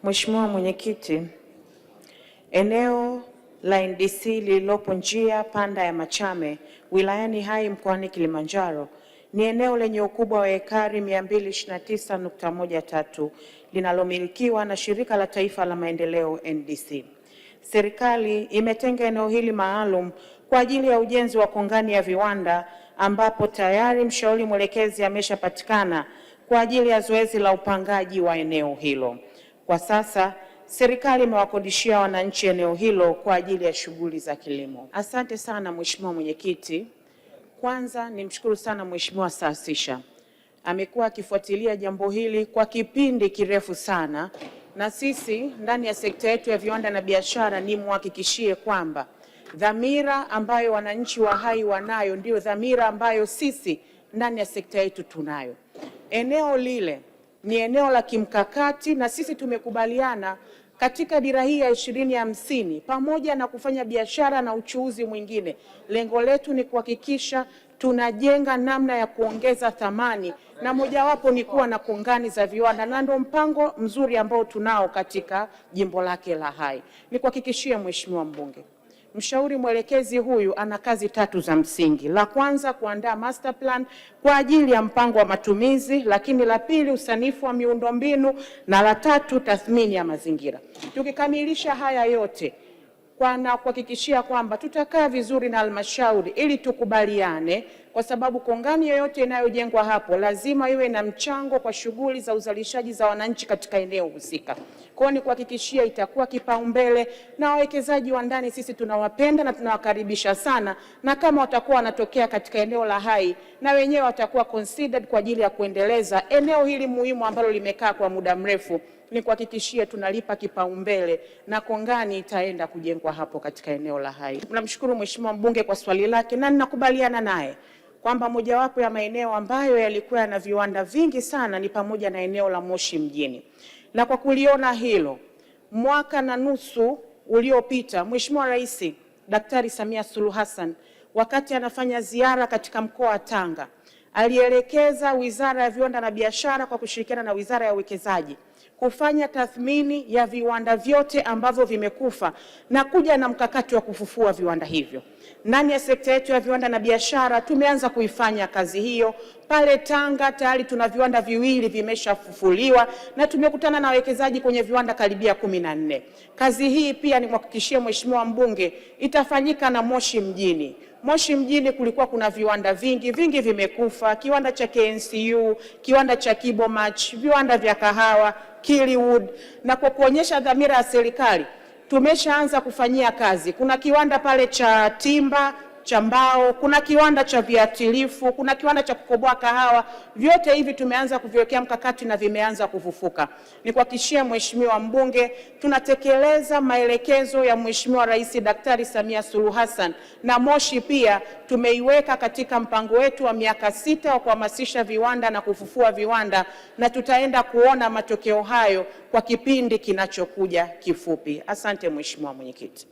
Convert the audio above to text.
Mheshimiwa Mwenyekiti, eneo la NDC lililopo njia panda ya Machame wilayani Hai mkoani Kilimanjaro ni eneo lenye ukubwa wa ekari 229.13 linalomilikiwa na Shirika la Taifa la Maendeleo NDC. Serikali imetenga eneo hili maalum kwa ajili ya ujenzi wa kongani ya viwanda ambapo tayari mshauri mwelekezi ameshapatikana kwa ajili ya zoezi la upangaji wa eneo hilo. Kwa sasa serikali imewakodishia wananchi eneo hilo kwa ajili ya shughuli za kilimo. Asante sana Mheshimiwa Mwenyekiti. Kwanza nimshukuru sana Mheshimiwa Saasisha. Amekuwa akifuatilia jambo hili kwa kipindi kirefu sana, na sisi ndani ya sekta yetu ya viwanda na biashara nimhakikishie kwamba dhamira ambayo wananchi wa Hai wanayo ndio dhamira ambayo sisi ndani ya sekta yetu tunayo. Eneo lile ni eneo la kimkakati na sisi tumekubaliana katika dira hii ya 2050 pamoja na kufanya biashara na uchuuzi mwingine, lengo letu ni kuhakikisha tunajenga namna ya kuongeza thamani, na mojawapo ni kuwa na kongani za viwanda, na ndio mpango mzuri ambao tunao katika jimbo lake la Hai. Ni kuhakikishia Mheshimiwa Mbunge, mshauri mwelekezi huyu ana kazi 3 za msingi. La kwanza, kuandaa master plan kwa ajili ya mpango wa matumizi, lakini la pili, usanifu wa miundombinu, na la tatu, tathmini ya mazingira. Tukikamilisha haya yote na kuhakikishia kwamba tutakaa vizuri na halmashauri ili tukubaliane, kwa sababu kongani yoyote inayojengwa hapo lazima iwe na mchango kwa shughuli za uzalishaji za wananchi katika eneo husika. Kwa hiyo ni kuhakikishia itakuwa kipaumbele, na wawekezaji wa ndani sisi tunawapenda na tunawakaribisha sana, na kama watakuwa wanatokea katika eneo la Hai na wenyewe watakuwa considered kwa ajili ya kuendeleza eneo hili muhimu ambalo limekaa kwa muda mrefu, ni kuhakikishia tunalipa kipaumbele na kongani itaenda kujengwa hapo katika eneo la Hai. Namshukuru Mheshimiwa Mbunge kwa swali lake, na ninakubaliana naye kwamba mojawapo ya maeneo ambayo yalikuwa yana viwanda vingi sana ni pamoja na eneo la Moshi mjini. Na kwa kuliona hilo, 1.5 mwaka uliopita Mheshimiwa Rais Daktari Samia Suluhu Hassan wakati anafanya ziara katika mkoa wa Tanga alielekeza Wizara ya Viwanda na Biashara kwa kushirikiana na Wizara ya Uwekezaji kufanya tathmini ya viwanda vyote ambavyo vimekufa na kuja na mkakati wa kufufua viwanda hivyo. Ndani ya sekta yetu ya viwanda na biashara tumeanza kuifanya kazi hiyo. Pale Tanga tayari tuna viwanda 2 vimeshafufuliwa na tumekutana na wawekezaji kwenye viwanda karibia 14. Kazi hii pia ni kuhakikishia Mheshimiwa Mbunge itafanyika na Moshi mjini. Moshi mjini kulikuwa kuna viwanda vingi vimekufa, kiwanda cha KNCU, kiwanda cha Kibomach, viwanda vya kahawa, Kiliwood, na kwa kuonyesha dhamira ya serikali tumeshaanza kufanyia kazi. Kuna kiwanda pale cha timba, cha mbao, kuna kiwanda cha viatilifu, kuna kiwanda cha kukoboa kahawa. Vyote hivi tumeanza kuviwekea mkakati na vimeanza kufufuka. Ni kuhakikishia Mheshimiwa Mbunge tunatekeleza maelekezo ya Mheshimiwa Rais Daktari Samia Suluhu Hassan, na Moshi pia tumeiweka katika mpango wetu wa miaka 6 wa kuhamasisha viwanda na kufufua viwanda, na tutaenda kuona matokeo hayo kwa kipindi kinachokuja kifupi. Asante Mheshimiwa Mwenyekiti.